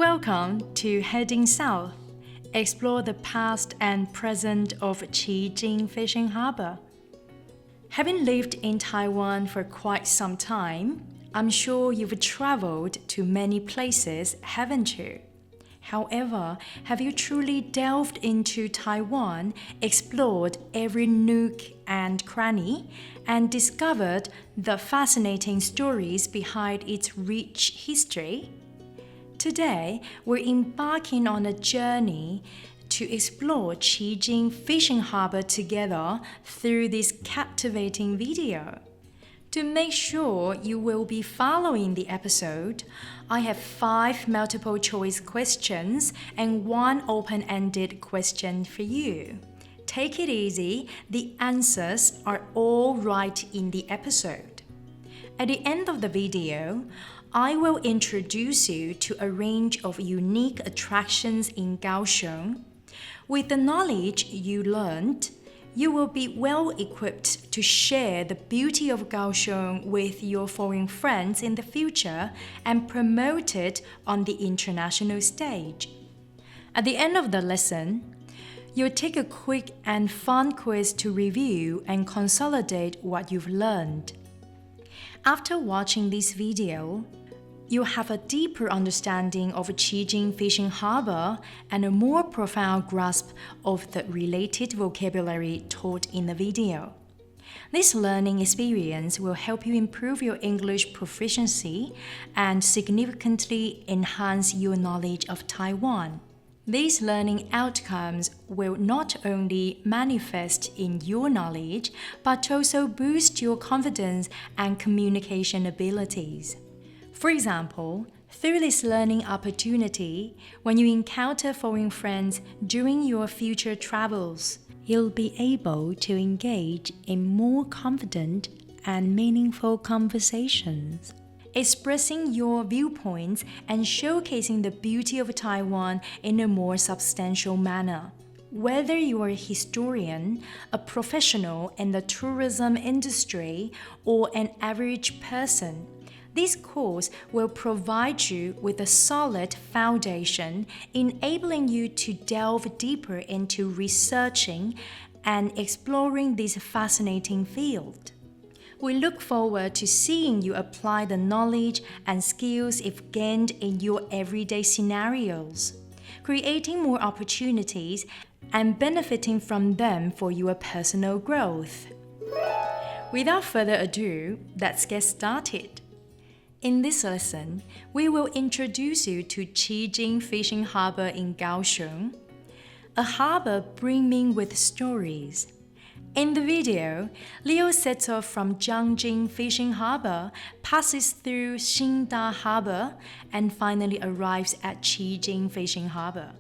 Welcome to Heading South. Explore the past and present of Cijin Fishing Harbor. Having lived in Taiwan for quite some time, I'm sure you've traveled to many places, haven't you? However, have you truly delved into Taiwan, explored every nook and cranny, and discovered the fascinating stories behind its rich history? Today, we're embarking on a journey to explore Cijin Fishing Harbor together through this captivating video. To make sure you will be following the episode, I have 5 multiple-choice questions and 1 open-ended question for you. Take it easy, the answers are all right in the episode. At the end of the video, I will introduce you to a range of unique attractions in Kaohsiung. With the knowledge you learned, you will be well equipped to share the beauty of Kaohsiung with your foreign friends in the future and promote it on the international stage. At the end of the lesson, you'll take a quick and fun quiz to review and consolidate what you've learned. After watching this video, you'll have a deeper understanding of Cijin Fishing Harbor and a more profound grasp of the related vocabulary taught in the video. This learning experience will help you improve your English proficiency and significantly enhance your knowledge of Taiwan. These learning outcomes will not only manifest in your knowledge, but also boost your confidence and communication abilities. For example, through this learning opportunity, when you encounter foreign friends during your future travels, you'll be able to engage in more confident and meaningful conversations, expressing your viewpoints and showcasing the beauty of Taiwan in a more substantial manner. Whether you are a historian, a professional in the tourism industry, or an average person, this course will provide you with a solid foundation, enabling you to delve deeper into researching and exploring this fascinating field. We look forward to seeing you apply the knowledge and skills you've gained in your everyday scenarios, creating more opportunities and benefiting from them for your personal growth. Without further ado, let's get started. In this lesson, we will introduce you to Cijin Fishing Harbor in Kaohsiung, a harbor brimming with stories. In the video, Leo sets off from Jiangjun Fishing Harbor, passes through Xingda Harbor, and finally arrives at Cijin Fishing Harbor.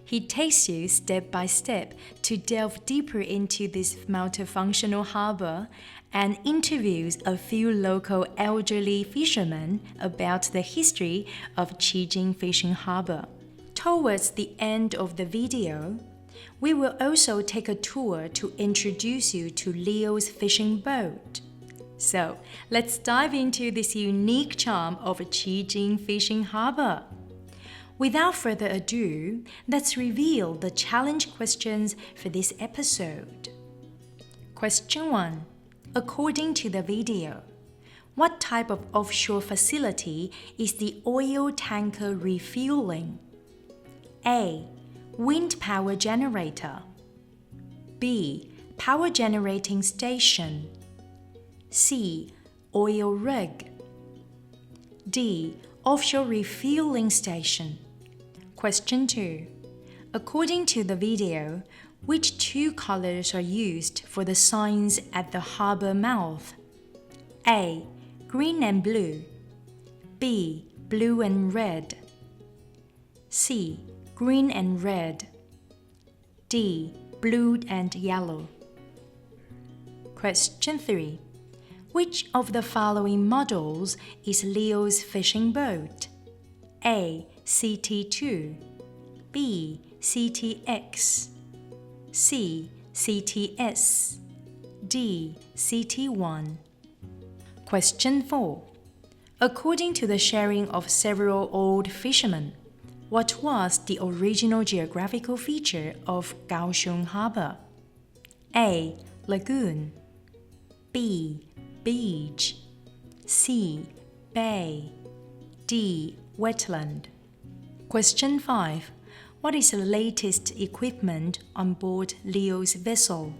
He takes you step by step to delve deeper into this multifunctional harbor and interviews a few local elderly fishermen about the history of Cijin Fishing Harbor. Towards the end of the video, we will also take a tour to introduce you to Leo's fishing boat. So, let's dive into this unique charm of Cijin Fishing Harbor. Without further ado, let's reveal the challenge questions for this episode. Question 1. According to the video, what type of offshore facility is the oil tanker refueling? A. Wind power generator. B. Power generating station. C. Oil rig. D. Offshore refueling station. Question 2. According to the video, which 2 colors are used for the signs at the harbor mouth? A. Green and blue. B. Blue and red. C. Green and red. D. Blue and yellow. Question 3. Which of the following models is Leo's fishing boat? A. CT2. B. CTX. C. CTS. D. CT1. Question 4. According to the sharing of several old fishermen, What was the original geographical feature of Kaohsiung Harbor? A. Lagoon. B. Beach. C. Bay. D. Wetland. Question 5. What is the latest equipment on board Leo's vessel?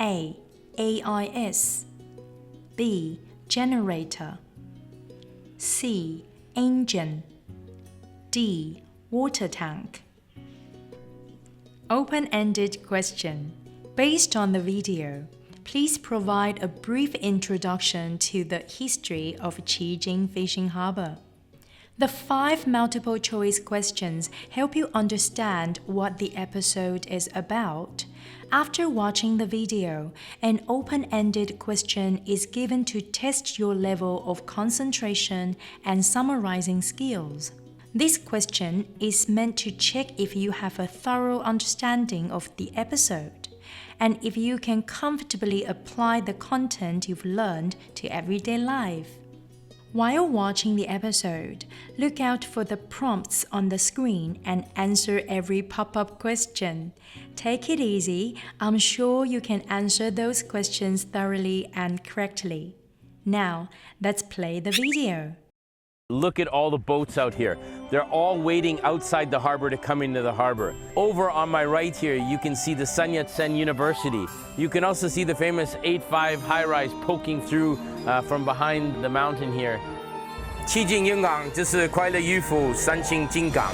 A. AIS. B. Generator. C. Engine. D. Water tank. Open-ended question. Based on the video, please provide a brief introduction to the history of Cijin Fishing Harbor. The 5 multiple-choice questions help you understand what the episode is about. After watching the video, an open-ended question is given to test your level of concentration and summarizing skills. This question is meant to check if you have a thorough understanding of the episode, and if you can comfortably apply the content you've learned to everyday life. While watching the episode, look out for the prompts on the screen and answer every pop-up question. Take it easy. I'm sure you can answer those questions thoroughly and correctly. Now, let's play the video. Look at all the boats out here. They're all waiting outside the harbor to come into the harbor. Over on my right here, you can see the Sun Yat-sen University. You can also see the famous 8-5 high-rise poking through from behind the mountain here. 旗津渔港就是快乐渔夫三星金港。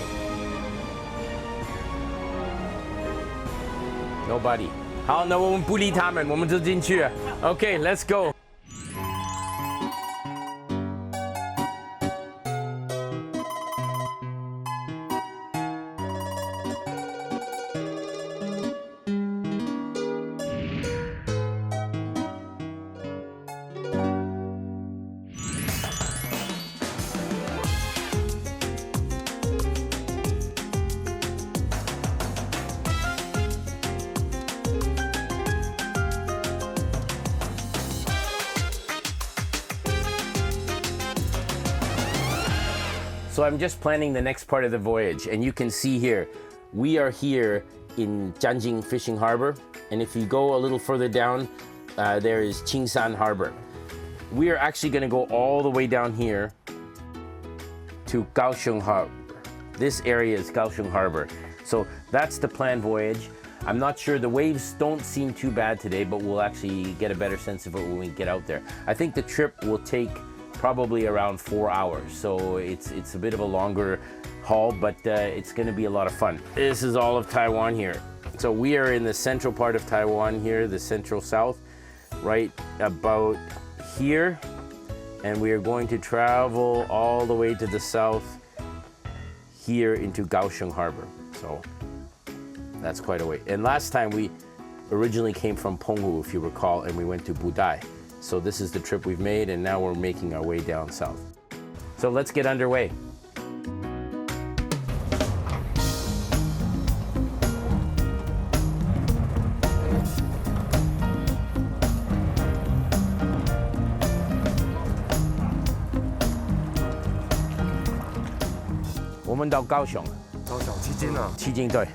Nobody. 好，那我们不理他们，我们就进去。Okay, let's go. So I'm just planning the next part of the voyage, and you can see here, we are here in Jiangjun Fishing Harbor, and if you go a little further down, there is Cijin Harbor. We are actually going to go all the way down here to Kaohsiung Harbor. This area is Kaohsiung Harbor. So that's the planned voyage. I'm not sure, the waves don't seem too bad today, but we'll actually get a better sense of it when we get out there. I think the trip will take probably around 4 hours, so it's a bit of a longer haul, but it's going to be a lot of fun. This is all of Taiwan here. So we are in the central part of Taiwan here, the central south, right about here, and we are going to travel all the way to the south here into Kaohsiung Harbor. So that's quite a way. And last time we originally came from Penghu, if you recall, and we went to Budai. So this is the trip we've made, and now we're making our way down south. So let's get underway. We're in Kaohsiung. Cijin, 对。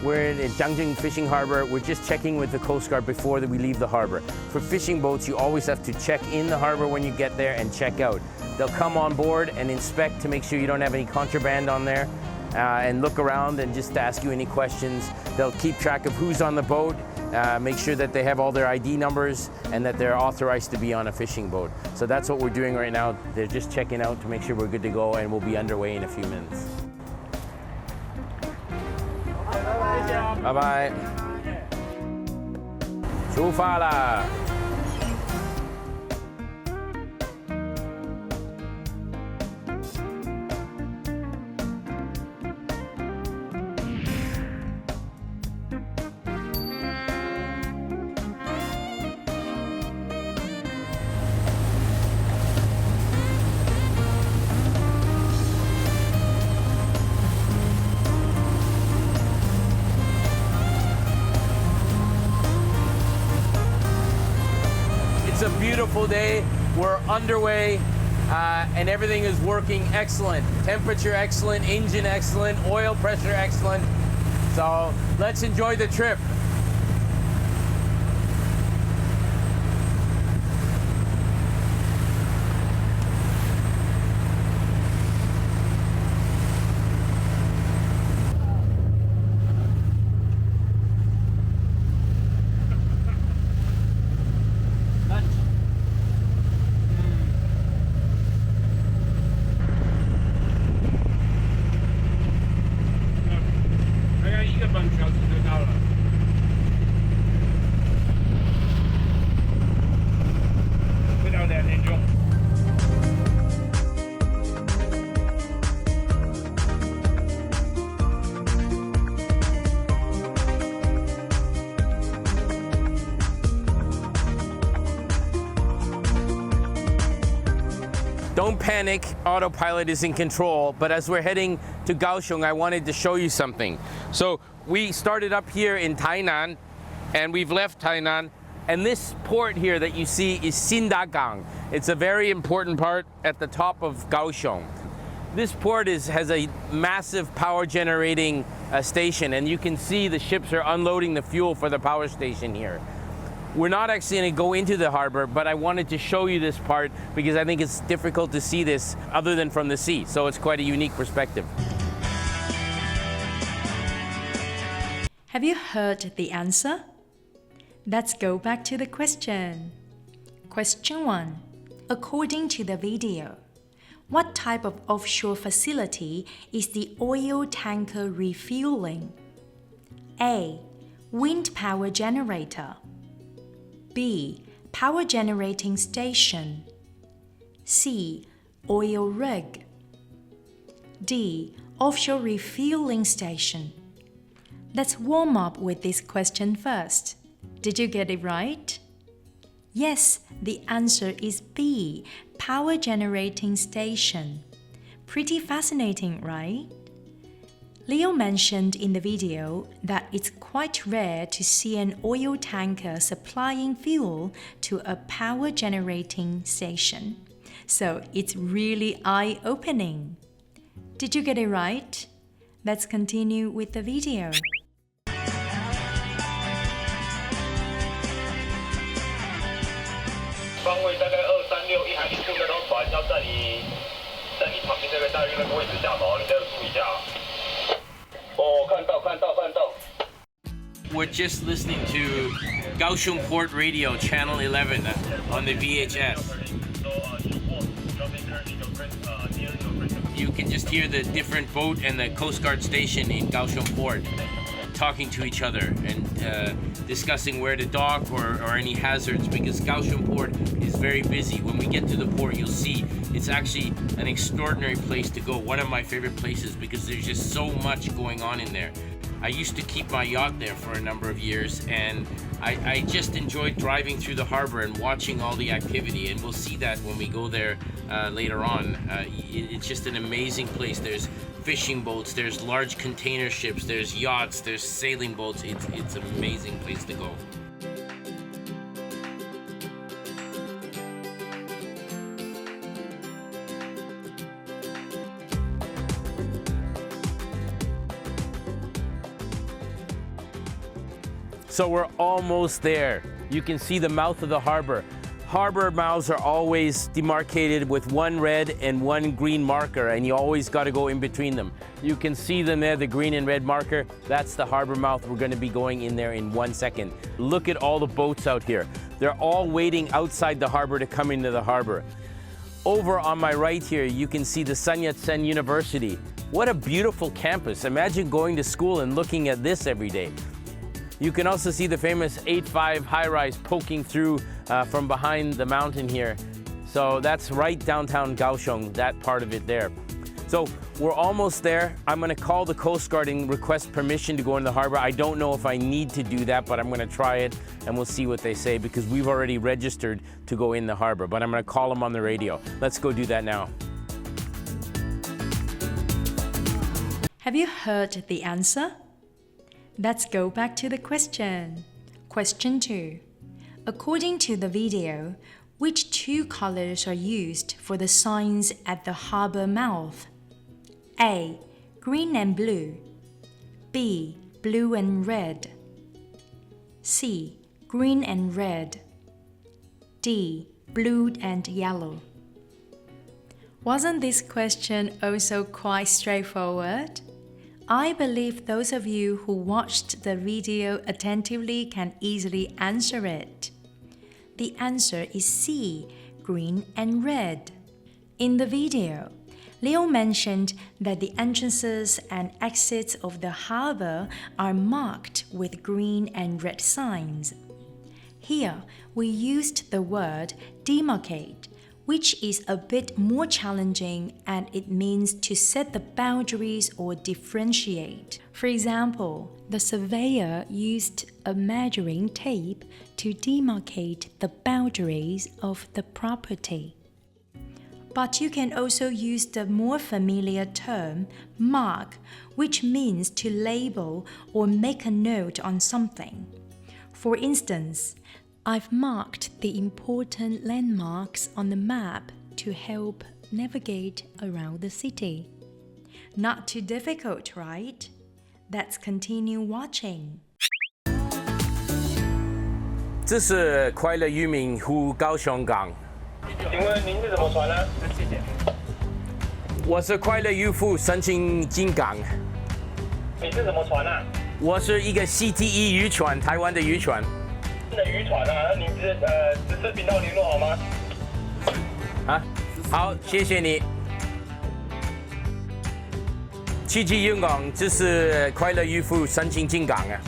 We're in Jiangjun Fishing Harbor. We're just checking with the Coast Guard before we leave the harbor. For fishing boats, you always have to check in the harbor when you get there and check out. They'll come on board and inspect to make sure you don't have any contraband on there, and look around and just ask you any questions. They'll keep track of who's on the boat, make sure that they have all their ID numbers and that they're authorized to be on a fishing boat. So that's what we're doing right now. They're just checking out to make sure we're good to go, and we'll be underway in a few minutes. Bye-bye. 出发啦！It's a beautiful day. We're underway and everything is working excellent. Temperature excellent, engine excellent, oil pressure excellent. So let's enjoy the trip. Don't panic, autopilot is in control, but as we're heading to Kaohsiung, I wanted to show you something. So we started up here in Tainan, and we've left Tainan, and this port here that you see is Sindagang. It's a very important part at the top of Kaohsiung. This port has a massive power generating station, and you can see the ships are unloading the fuel for the power station here. We're not actually going to go into the harbor, but I wanted to show you this part because I think it's difficult to see this other than from the sea. So it's quite a unique perspective. Have you heard the answer? Let's go back to the question. Question 1. According to the video, what type of offshore facility is the oil tanker refueling? A. Wind power generator. B. Power generating station. C. Oil rig. D. Offshore refueling station. Let's warm up with this question first. Did you get it right? Yes, the answer is B. Power generating station. Pretty fascinating, right? Leo mentioned in the video that it's quite rare to see an oil tanker supplying fuel to a power generating station. So it's really eye-opening. Did you get it right? Let's continue with the video. We're just listening to Kaohsiung Port Radio, Channel 11 on the VHS. You can just hear the different boat and the Coast Guard station in Kaohsiung Port talking to each other and discussing where to dock or any hazards, because Kaohsiung Port is very busy. When we get to the port, you'll see it's actually an extraordinary place to go. One of my favorite places because there's just so much going on in there. I used to keep my yacht there for a number of years, and I just enjoyed driving through the harbor and watching all the activity, and we'll see that when we go there later on. It's just an amazing place. There's fishing boats, there's large container ships, there's yachts, there's sailing boats. It's an amazing place to go. So we're almost there. You can see the mouth of the harbor. Harbor mouths are always demarcated with one red and one green marker, and you always got to go in between them. You can see them there, the green and red marker. That's the harbor mouth. We're going to be going in there in 1 second. Look at all the boats out here. They're all waiting outside the harbor to come into the harbor. Over on my right here, you can see the Sun Yat-sen University. What a beautiful campus. Imagine going to school and looking at this every day. You can also see the famous 8-5 high-rise poking through from behind the mountain here. So that's right downtown Kaohsiung, that part of it there. So we're almost there. I'm going to call the Coast Guard and request permission to go in the harbor. I don't know if I need to do that, but I'm going to try it, and we'll see what they say, because we've already registered to go in the harbor. But I'm going to call them on the radio. Let's go do that now. Have you heard the answer? Let's go back to the question. Question 2. According to the video, Which two colors are used for the signs at the harbor mouth? A. Green and blue. B. Blue and red. C. Green and red. D. Blue and yellow. Wasn't this question also quite straightforward? I believe those of you who watched the video attentively can easily answer it. The answer is C, green and red. In the video, Leo mentioned that the entrances and exits of the harbor are marked with green and red signs. Here, we used the word demarcate, which is a bit more challenging, and it means to set the boundaries or differentiate. For example, the surveyor used a measuring tape to demarcate the boundaries of the property. But you can also use the more familiar term mark, which means to label or make a note on something. For instance, I've marked the important landmarks on the map to help navigate around the city. Not too difficult, right? Let's continue watching. 这是快乐渔民湖高雄港。请问您是什么船呢？谢谢。我是快乐渔夫申请进港。你是什么船啊？我是一个 CTE 渔船，台湾的渔船。的渔船啊，那您直视频道联络好吗？啊，好，谢谢你。7G 渔港，这是快乐渔夫申请进港啊。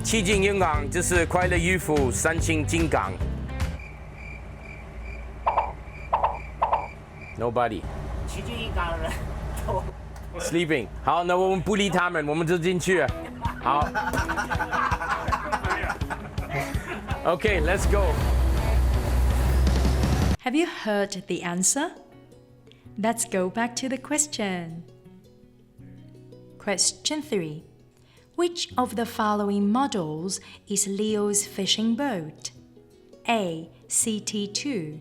7G 渔港，这是快乐渔夫申请进港。Nobody。Sleeping。好，那我们不理他们，我们就进去。好。Okay, let's go. Have you heard the answer? Let's go back to the question. Question 3. Which of the following models is Leo's fishing boat? A. CT2.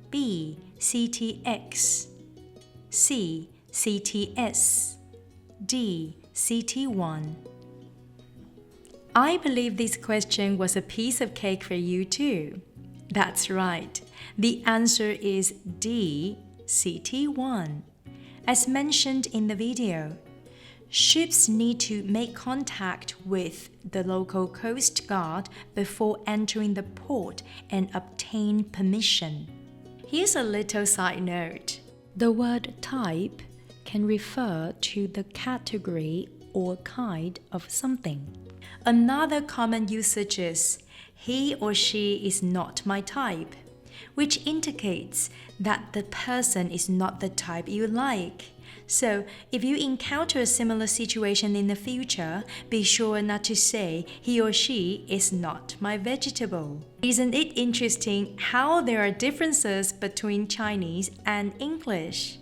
B. CTX. C. CTS. D. CT1. I believe this question was a piece of cake for you too. That's right. The answer is D. CT1. As mentioned in the video, ships need to make contact with the local coast guard before entering the port and obtain permission. Here's a little side note. The word type can refer to the category or kind of something. Another common usage is, he or she is not my type, which indicates that the person is not the type you like. So, if you encounter a similar situation in the future, be sure not to say, he or she is not my vegetable. Isn't it interesting how there are differences between Chinese and English?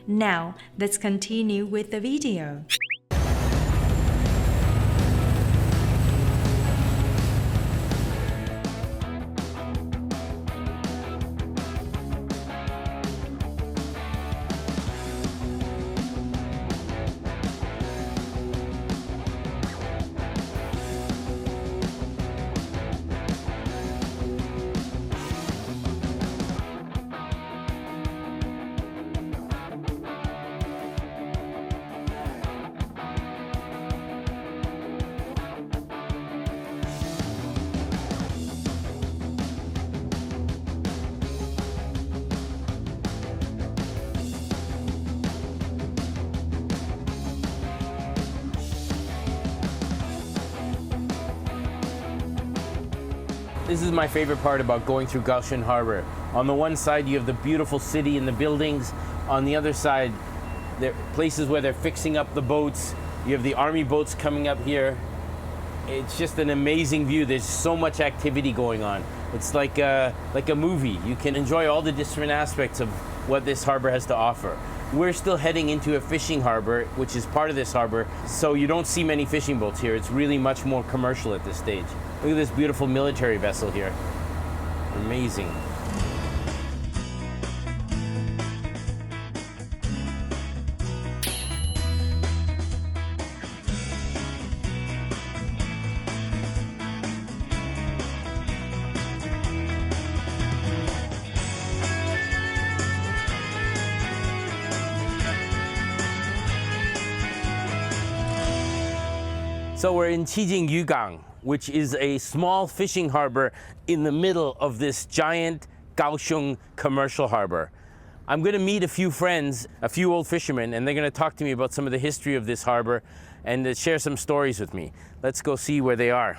Now, let's continue with the video. This is my favorite part about going through Kaohsiung Harbor. On the one side, you have the beautiful city and the buildings. On the other side, there are places where they're fixing up the boats. You have the army boats coming up here. It's just an amazing view. There's so much activity going on. It's like a movie. You can enjoy all the different aspects of what this harbor has to offer. we're still heading into a fishing harbor, which is part of this harbor, so you don't see many fishing boats here. It's really much more commercial at this stage. Look at this beautiful military vessel here. Amazing. So we're in Cijin Yugang, which is a small fishing harbor in the middle of this giant Kaohsiung commercial harbor. I'm going to meet a few friends, a few old fishermen, and they're going to talk to me about some of the history of this harbor and share some stories with me. Let's go see where they are.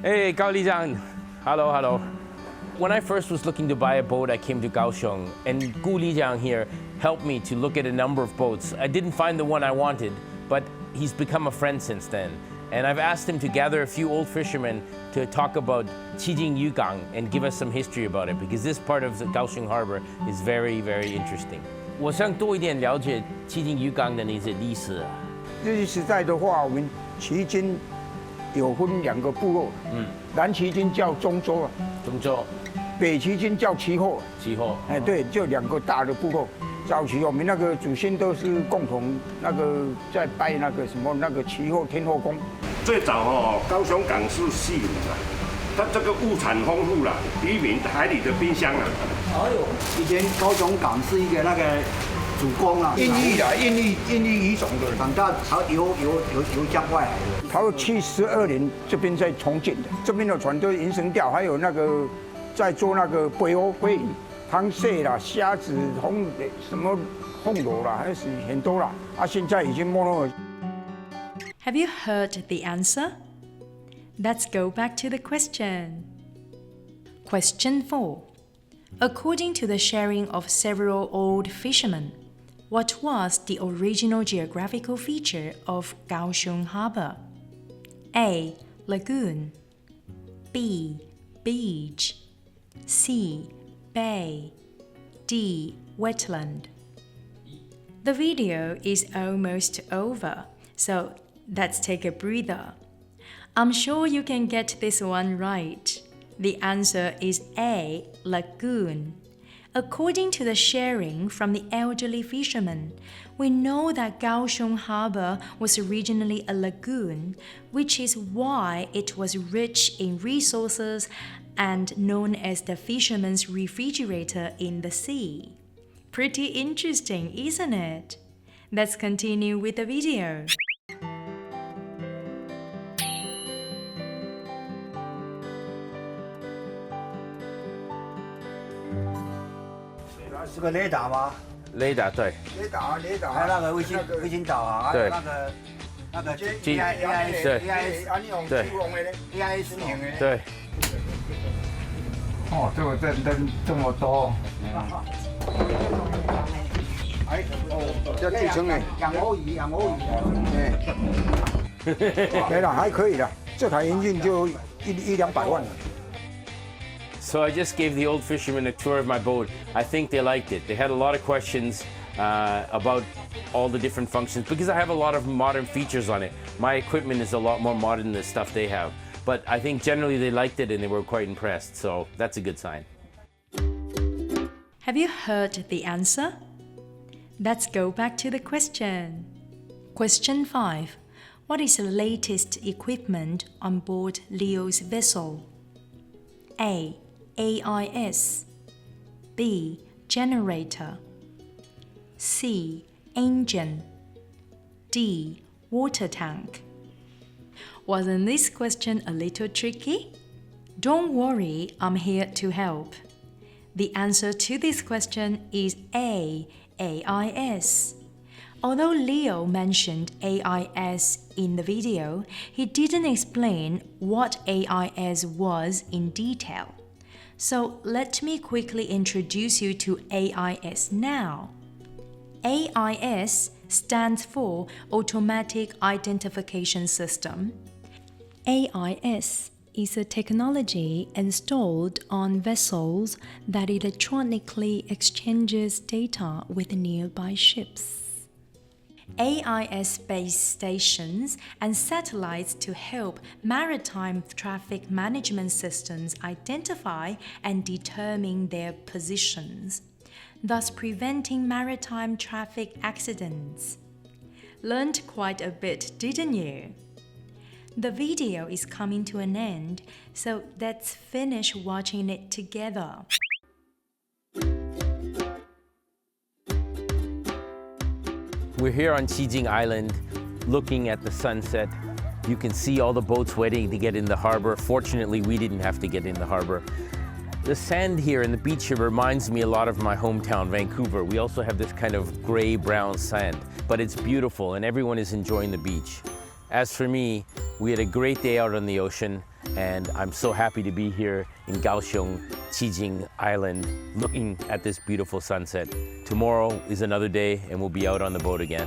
Hey, Gao Lijiang. Hello, hello. When I first was looking to buy a boat, I came to Kaohsiung, and Gu Lijiang here helped me to look at a number of boats. I didn't find the one I wanted, but he's become a friend since then. And I've asked him to gather a few old fishermen to talk about Cijin Yugang and give us some history about it, because this part of the Kaohsiung Harbor is very, very interesting. 我想多一点了解旗津渔港的那些历史。日据时代的话，我们旗津有分2个部落，南旗津叫中州啊，中州，北旗津叫旗后，旗后，哎，对，就2个大的部落。早期我们那个祖先都是共同那个在拜那个什么那个旗后天后宫。最早高雄港是西鲁的，它这个物产丰富了，比闽海里的冰箱啊。哎呦，以前高雄港是一个那个主攻啊，印裔的印裔语种的，港到由江外来的。他72年这边在重建的，这边的船都银绳钓，还有那个在做那个北欧会。螃蟹啦、虾子、什么红螺啦，还是很多啦。啊，现在已经没落。Have you heard the answer? Let's go back to the question. Question 4. According to the sharing of several old fishermen, what was the original geographical feature of Kaohsiung Harbor? A. Lagoon. B. Beach. C. Bay. D. Wetland. The video is almost over, so let's take a breather. I'm sure you can get this one right. The answer is A. Lagoon. According to the sharing from the elderly fishermen, we know that Kaohsiung Harbor was originally a lagoon, which is why it was rich in resources and known as the fisherman's refrigerator in the sea. Pretty interesting, isn't it? Let's continue with the video.是个雷达吗？雷达对，雷达，还有那个卫星导航，还有那个 AIS 对。哦，这个灯这么多。哎，要继承哎。养欧鱼。哎，没了，还可以了。这台引进就100-200万了。So I just gave the old fishermen a tour of my boat. I think they liked it. They had a lot of questions about all the different functions because I have a lot of modern features on it. My equipment is a lot more modern than the stuff they have. But I think generally they liked it and they were quite impressed. So that's a good sign. Have you heard the answer? Let's go back to the question. Question 5. What is the latest equipment on board Leo's vessel? A. AIS. B. Generator. C. Engine. D. Water tank. Wasn't this question a little tricky? Don't worry, I'm here to help. The answer to this question is A. AIS. Although Leo mentioned AIS in the video, he didn't explain what AIS was in detail. So let me quickly introduce you to AIS now. AIS stands for Automatic Identification System. AIS is a technology installed on vessels that electronically exchanges data with nearby ships. AIS base stations and satellites to help maritime traffic management systems identify and determine their positions, thus preventing maritime traffic accidents. Learned quite a bit, didn't you? The video is coming to an end, so let's finish watching it together. We're here on Cijin Island looking at the sunset. You can see all the boats waiting to get in the harbor. Fortunately, we didn't have to get in the harbor. The sand here and the beach here reminds me a lot of my hometown, Vancouver. We also have this kind of gray-brown sand, but it's beautiful and everyone is enjoying the beach. As for me, we had a great day out on the ocean and I'm so happy to be here in Kaohsiung, Cijin Island, looking at this beautiful sunset. Tomorrow is another day and we'll be out on the boat again.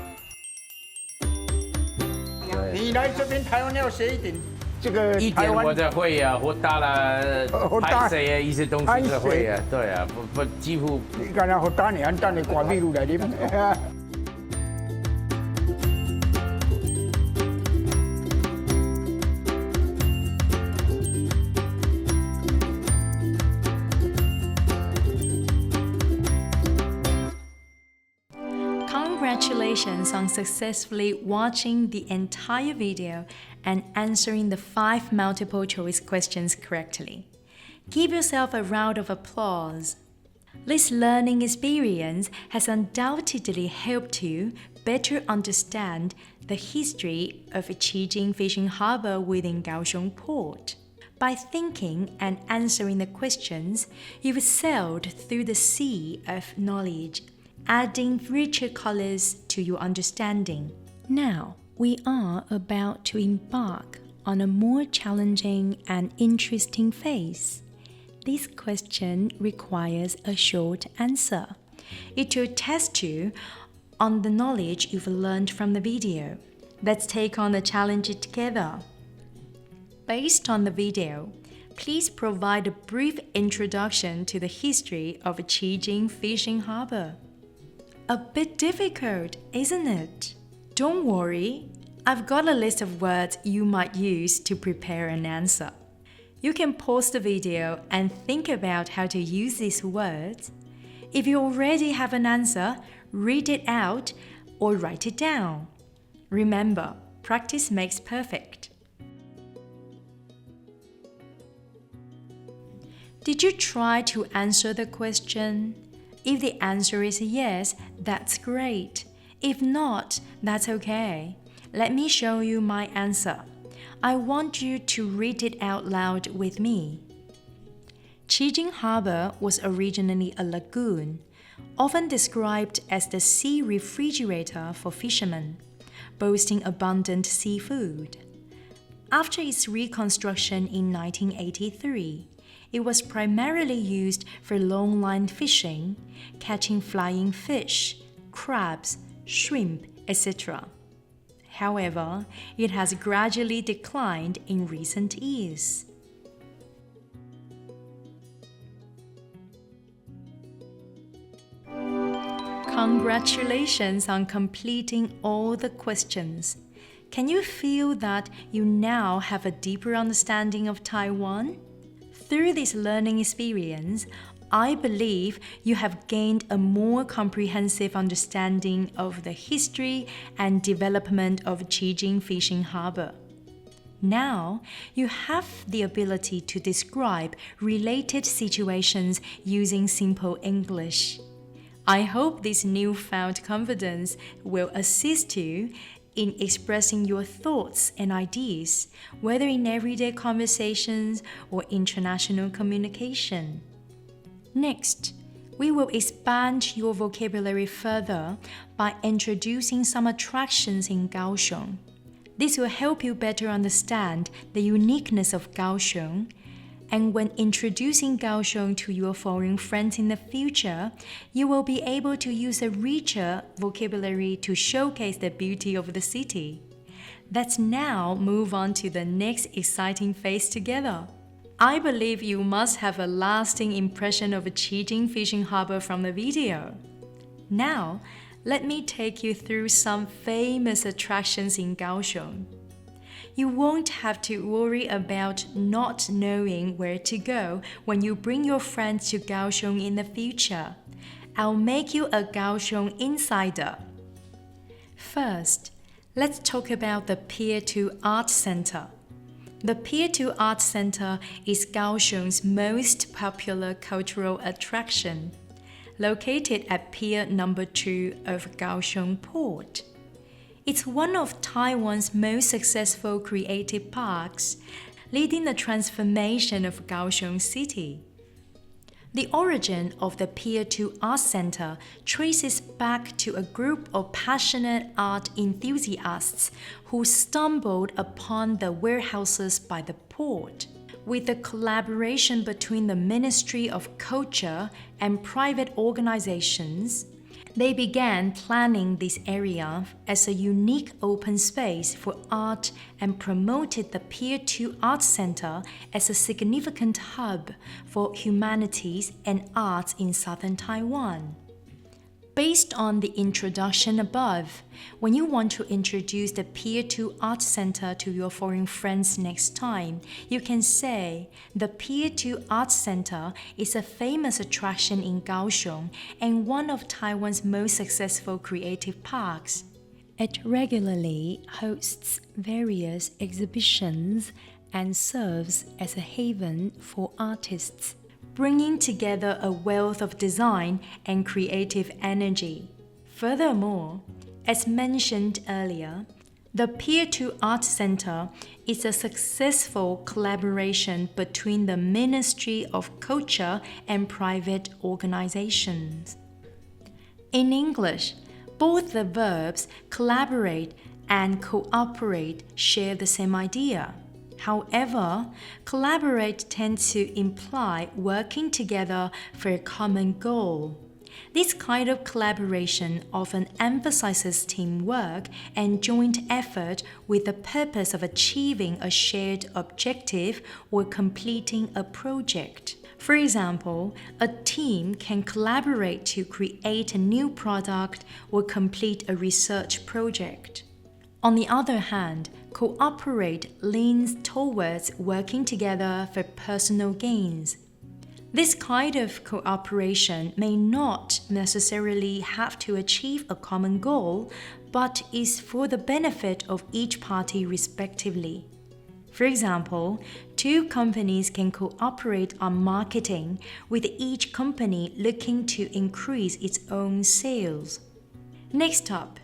你来这边台湾要学一点这个一点我的会啊，我打了拍摄啊，一些东西是会啊，对啊，不几乎。你敢若好打你，俺等你挂秘鲁来啉。Congratulations on successfully watching the entire video and answering the 5 multiple choice questions correctly. Give yourself a round of applause. This learning experience has undoubtedly helped you better understand the history of Cijin Fishing Harbor within Kaohsiung Port. By thinking and answering the questions, you've sailed through the sea of knowledge, adding richer colors to your understanding. Now, we are about to embark on a more challenging and interesting phase. This question requires a short answer. It will test you on the knowledge you've learned from the video. Let's take on the challenge together. Based on the video, please provide a brief introduction to the history of Cijin Fishing Harbor. A bit difficult, isn't it? Don't worry, I've got a list of words you might use to prepare an answer. You can pause the video and think about how to use these words. If you already have an answer, read it out or write it down. Remember, practice makes perfect. Did you try to answer the question? If the answer is yes, that's great. If not, that's okay. Let me show you my answer. I want you to read it out loud with me. Cijin Harbor was originally a lagoon, often described as the sea refrigerator for fishermen, boasting abundant seafood. After its reconstruction in 1983, it was primarily used for long-line fishing, catching flying fish, crabs, shrimp, etc. However, it has gradually declined in recent years. Congratulations on completing all the questions. Can you feel that you now have a deeper understanding of Taiwan? Through this learning experience, I believe you have gained a more comprehensive understanding of the history and development of Cijin Fishing Harbor. Now, you have the ability to describe related situations using simple English. I hope this newfound confidence will assist you in expressing your thoughts and ideas, whether in everyday conversations or international communication. Next, we will expand your vocabulary further by introducing some attractions in Kaohsiung. This will help you better understand the uniqueness of Kaohsiung, and when introducing Kaohsiung to your foreign friends in the future, you will be able to use a richer vocabulary to showcase the beauty of the city. Let's now move on to the next exciting phase together. I believe you must have a lasting impression of Cijin Fishing Harbor from the video. Now, let me take you through some famous attractions in Kaohsiung. You won't have to worry about not knowing where to go when you bring your friends to Kaohsiung in the future. I'll make you a Kaohsiung insider. First, let's talk about the Pier 2 Art Center. The Pier 2 Art Center is Kaohsiung's most popular cultural attraction, located at Pier number 2 of Kaohsiung Porrt. It's one of Taiwan's most successful creative parks, leading the transformation of Kaohsiung City. The origin of the Pier 2 Art Center traces back to a group of passionate art enthusiasts who stumbled upon the warehouses by the port. With the collaboration between the Ministry of Culture and private organizations, they began planning this area as a unique open space for art and promoted the Pier 2 Art Center as a significant hub for humanities and arts in southern Taiwan. Based on the introduction above, when you want to introduce the Pier 2 Art Center to your foreign friends next time, you can say, the Pier 2 Art Center is a famous attraction in Kaohsiung and one of Taiwan's most successful creative parks. It regularly hosts various exhibitions and serves as a haven for artists, bringing together a wealth of design and creative energy. Furthermore, as mentioned earlier, the Pier 2 Art Center is a successful collaboration between the Ministry of Culture and private organizations. In English, both the verbs collaborate and cooperate share the same idea. However, collaborate tends to imply working together for a common goal. This kind of collaboration often emphasizes teamwork and joint effort with the purpose of achieving a shared objective or completing a project. For example, a team can collaborate to create a new product or complete a research project. On the other hand, cooperate leans towards working together for personal gains. This kind of cooperation may not necessarily have to achieve a common goal, but is for the benefit of each party respectively. For example, two companies can cooperate on marketing, with each company looking to increase its own sales. Next up,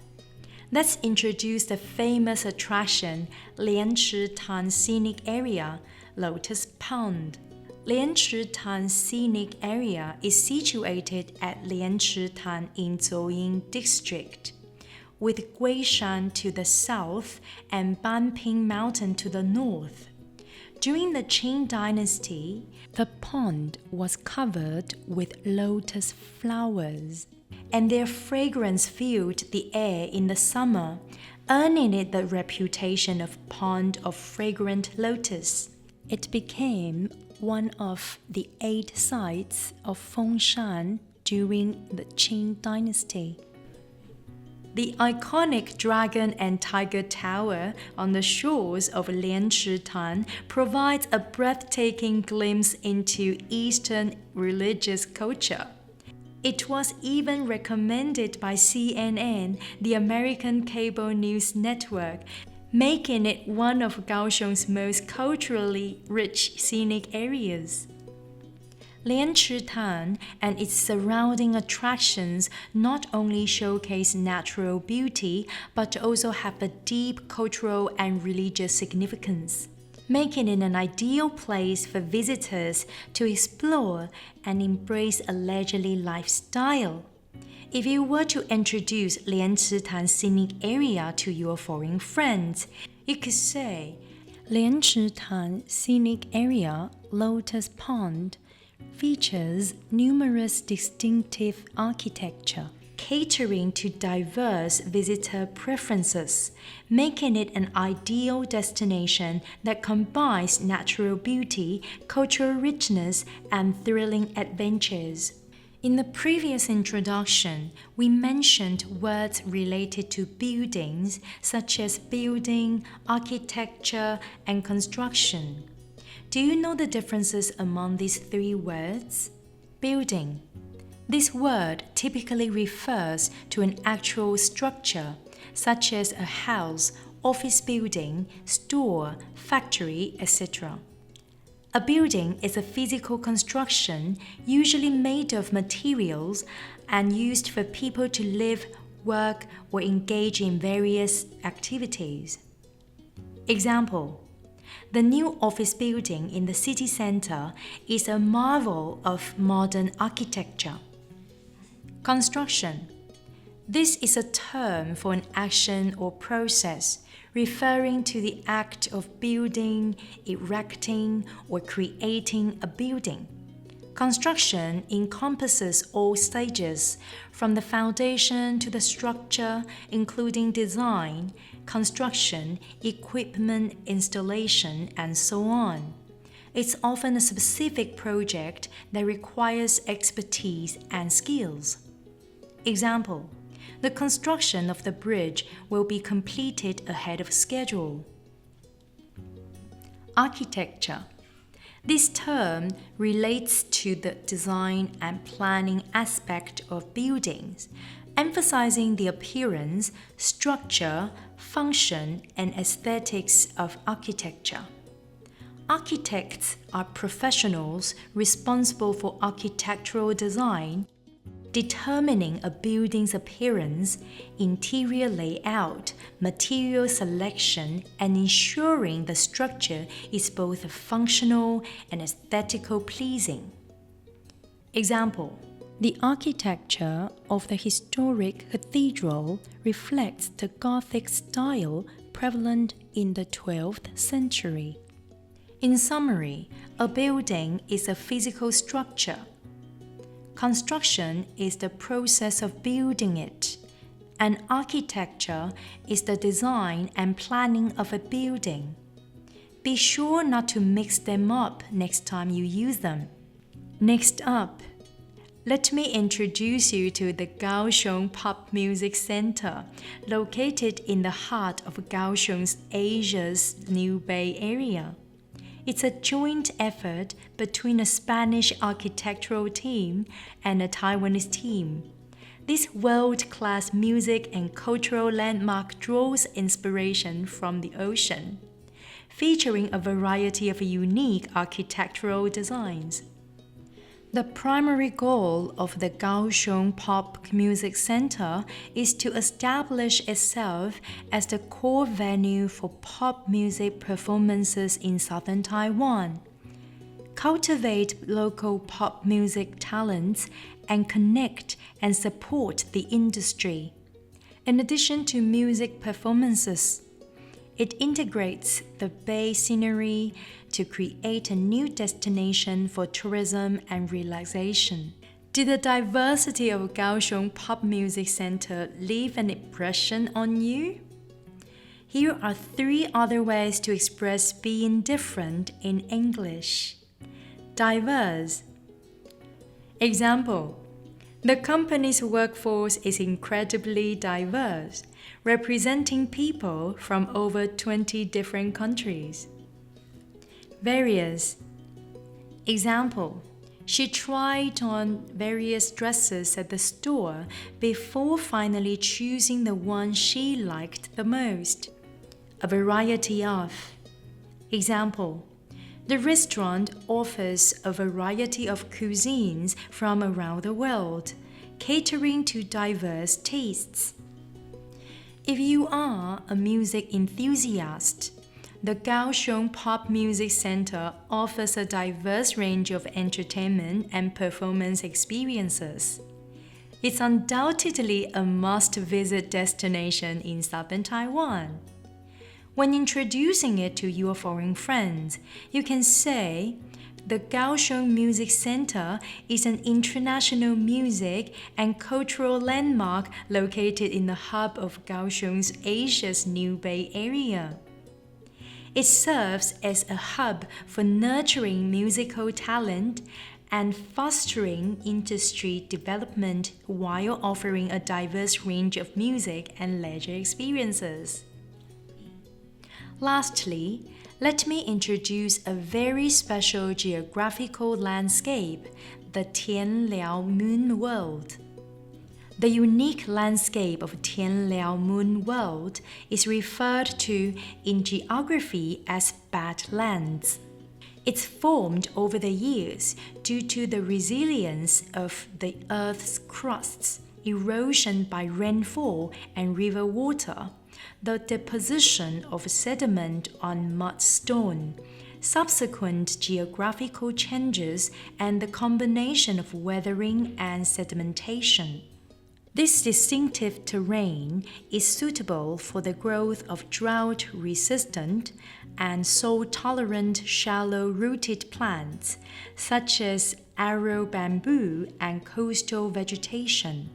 let's introduce the famous attraction Lianchitan Scenic Area, Lotus Pond. Lianchitan Scenic Area is situated at Lianchitan in Zhouying District, with Guishan to the south and Banping Mountain to the north. During the Qing Dynasty, the pond was covered with lotus flowers, and their fragrance filled the air in the summer, earning it the reputation of Pond of Fragrant Lotus. It became one of the 8 sites of Fengshan during the Qing Dynasty. The iconic Dragon and Tiger Tower on the shores of Lianchitan provides a breathtaking glimpse into Eastern religious culture. It was even recommended by CNN, the American cable news network, making it one of Kaohsiung's most culturally rich scenic areas. Lianchitan and its surrounding attractions not only showcase natural beauty, but also have a deep cultural and religious significance, making it an ideal place for visitors to explore and embrace a leisurely lifestyle. If you were to introduce Lianchitan Scenic Area to your foreign friends, you could say, Lianchitan Scenic Area, Lotus Pond, features numerous distinctive architecture, catering to diverse visitor preferences, making it an ideal destination that combines natural beauty, cultural richness, and thrilling adventures. In the previous introduction, we mentioned words related to buildings such as building, architecture, and construction. Do you know the differences among these three words? Building. This word typically refers to an actual structure, such as a house, office building, store, factory, etc. A building is a physical construction usually made of materials and used for people to live, work, or engage in various activities. Example: the new office building in the city center is a marvel of modern architecture. Construction. This is a term for an action or process referring to the act of building, erecting, or creating a building. Construction encompasses all stages, from the foundation to the structure, including design, construction, equipment installation, and so on. It's often a specific project that requires expertise and skills. Example: the construction of the bridge will be completed ahead of schedule. Architecture. This term relates to the design and planning aspect of buildings, emphasizing the appearance, structure, function, and aesthetics of architecture. Architects are professionals responsible for architectural design, determining a building's appearance, interior layout, material selection, and ensuring the structure is both functional and aesthetically pleasing. Example: the architecture of the historic cathedral reflects the Gothic style prevalent in the 12th century. In summary, a building is a physical structure. Construction is the process of building it, and architecture is the design and planning of a building. Be sure not to mix them up next time you use them. Next up, let me introduce you to the Kaohsiung Pop Music Center, located in the heart of Kaohsiung's Asia's New Bay Area. It's a joint effort between a Spanish architectural team and a Taiwanese team. This world-class music and cultural landmark draws inspiration from the ocean, featuring a variety of unique architectural designs. The primary goal of the Kaohsiung Pop Music Center is to establish itself as the core venue for pop music performances in southern Taiwan, cultivate local pop music talents, and connect and support the industry. In addition to music performances, it integrates the Bay scenery to create a new destination for tourism and relaxation. Did the diversity of Kaohsiung Pop Music Center leave an impression on you? Here are 3 other ways to express being different in English. Diverse. Example: the company's workforce is incredibly diverse, representing people from over 20 different countries. Various. Example: she tried on various dresses at the store before finally choosing the one she liked the most. A variety of. Example: the restaurant offers a variety of cuisines from around the world, catering to diverse tastes. If you are a music enthusiast, the Kaohsiung Pop Music Center offers a diverse range of entertainment and performance experiences. It's undoubtedly a must-visit destination in southern Taiwan. When introducing it to your foreign friends, you can say, The Kaohsiung Music Center is an international music and cultural landmark located in the hub of Kaohsiung's Asia's New Bay Area. It serves as a hub for nurturing musical talent and fostering industry development while offering a diverse range of music and leisure experiences. Lastly, let me introduce a very special geographical landscape, the Tianliao Moon World. The unique landscape of Tianliao Moon World is referred to in geography as badlands. It's formed over the years due to the resilience of the Earth's crusts, erosion by rainfall and river water, the deposition of sediment on mudstone, subsequent geographical changes, and the combination of weathering and sedimentation. This distinctive terrain is suitable for the growth of drought-resistant and salt-tolerant shallow-rooted plants, such as arrow bamboo and coastal vegetation.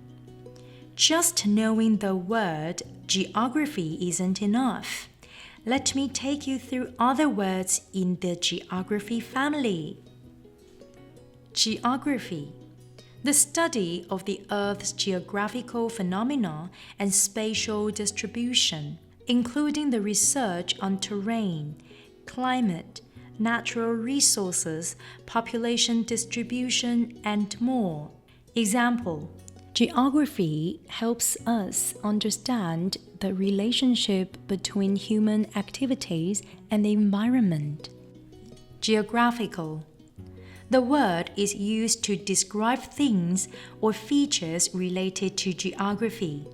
Just knowing the word geography isn't enough. Let me take you through other words in the geography family. Geography, the study of the Earth's geographical phenomena and spatial distribution, including the research on terrain, climate, natural resources, population distribution, and more. Example: geography helps us understand the relationship between human activities and the environment. Geographical. The word is used to describe things or features related to geography.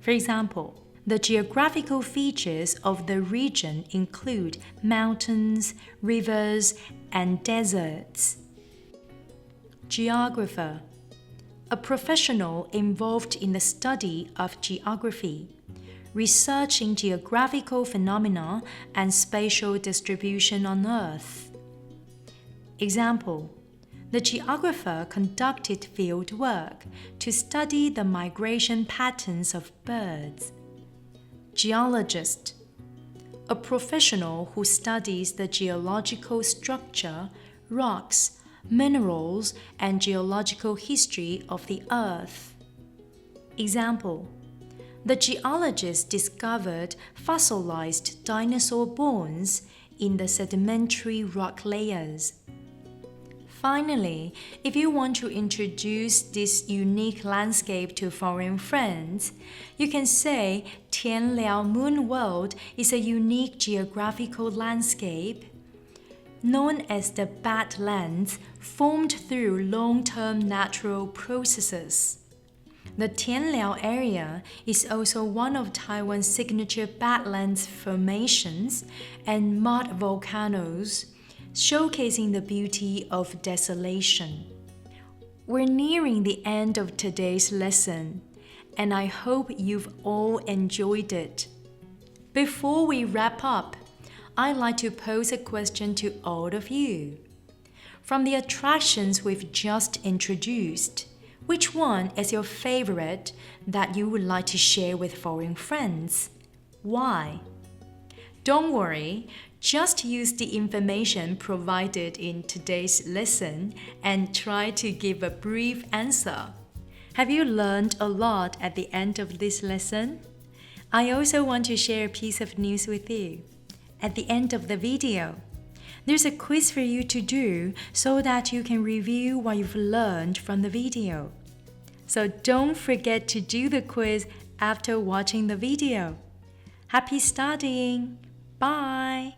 For example, the geographical features of the region include mountains, rivers, and deserts. Geographer, a professional involved in the study of geography, researching geographical phenomena and spatial distribution on Earth. Example: the geographer conducted field work to study the migration patterns of birds. Geologist, a professional who studies the geological structure, rocks, minerals, and geological history of the Earth. Example: the geologist discovered fossilized dinosaur bones in the sedimentary rock layers. Finally, if you want to introduce this unique landscape to foreign friends, you can say Tianliao Moon World is a unique geographical landscape known as the badlands formed through long-term natural processes. The Tianliao area is also one of Taiwan's signature badlands formations and mud volcanoes, showcasing the beauty of desolation. We're nearing the end of today's lesson, and I hope you've all enjoyed it. Before we wrap up, I'd like to pose a question to all of you. From the attractions we've just introduced, which one is your favorite that you would like to share with foreign friends? Why? Don't worry, just use the information provided in today's lesson and try to give a brief answer. Have you learned a lot at the end of this lesson? I also want to share a piece of news with you. At the end of the video, there's a quiz for you to do so that you can review what you've learned from the video. So don't forget to do the quiz after watching the video. Happy studying! Bye!